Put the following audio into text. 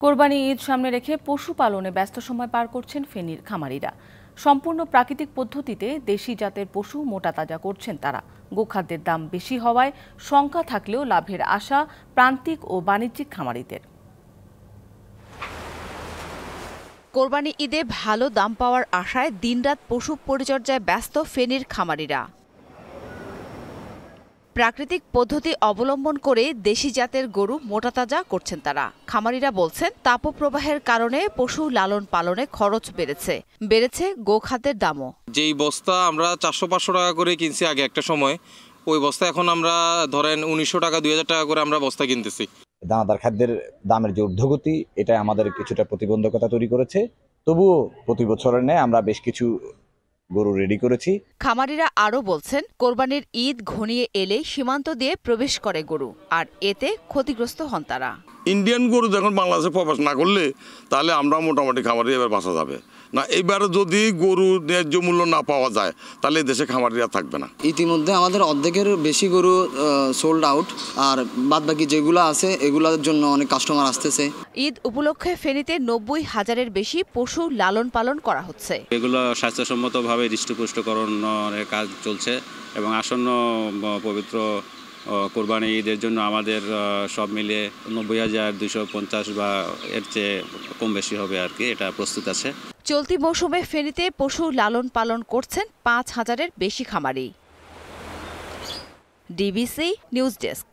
কোরবানি ঈদ সামনে রেখে পশুপালনে ব্যস্ত সময় পার করছেন ফেনীর খামারিরা। সম্পূর্ণ প্রাকৃতিক পদ্ধতিতে দেশি জাতের পশু মোটাতাজা করছেন তারা। গোখাদ্যের দাম বেশি হওয়ায় শঙ্কা থাকলেও লাভের আশা প্রান্তিক ও বাণিজ্যিক খামারিদের। কোরবানি ঈদে ভালো দাম পাওয়ার আশায় দিনরাত পশু পরিচর্যায় ব্যস্ত ফেনীর খামারিরা। প্রাকৃতিক পদ্ধতি অবলম্বন করে দেশি জাতের গরু মোটাতাজা করছেন তারা। খামারিরা বলছেন, তাপপ্রবাহের কারণে পশু লালন পালনে খরচ বেড়েছে গোখাদ্যের দামও। যেই বস্তা আমরা 400-500 টাকা করে কিনছি আগে একটা সময়, ওই বস্তা এখন আমরা ধরেন 1900 টাকা 2000 টাকা করে আমরা বস্তা কিনতেছি। দানাদার খাদ্যের দামের যে ঊর্ধ্বগতি, এটা আমাদের কিছুটা প্রতিবন্ধকতা তৈরি করেছে। তবুও প্রতি বছরের ন্যায় আমরা বেশ কিছু গরু রেডি করেছি। খামারিরা আরও বলছেন, কোরবানির ঈদ ঘনিয়ে এলেই সীমান্ত দিয়ে প্রবেশ করে গরু, আর এতে ক্ষতিগ্রস্ত হন তারা। ইন্ডিয়ান গরু যখন বাংলাদেশে প্রবেশ না করলে তাহলে আমরা মোটামুটি খামারি এবার বাঁচা যাবে না। এবারে যদি গরু ন্যায্য মূল্য না পাওয়া যায় তাহলে দেশে খামারিরা থাকবে না। ইতিমধ্যে আমাদের অর্ধেকের বেশি গরু সোল্ড আউট, আর বাদবাকি যেগুলো আছে এগুলোর জন্য অনেক কাস্টমার আসতেছে। ঈদ উপলক্ষে ফেনীতে 90,000-এর বেশি পশু লালন পালন করা হচ্ছে। এগুলো স্বাস্থ্যসম্মতভাবে হৃষ্টপুষ্টকরণের কাজ চলছে এবং আসন্ন পবিত্র কোরবানি ঈদের জন্য আমাদের সব মিলিয়ে 90,250 বা এর চেয়ে কম বেশি হবে আর কি, এটা প্রস্তুত আছে। চলতি মৌসুমে ফেনীতে পশু লালন পালন করছেন 5,000-এর বেশি খামারি। DBC news desk.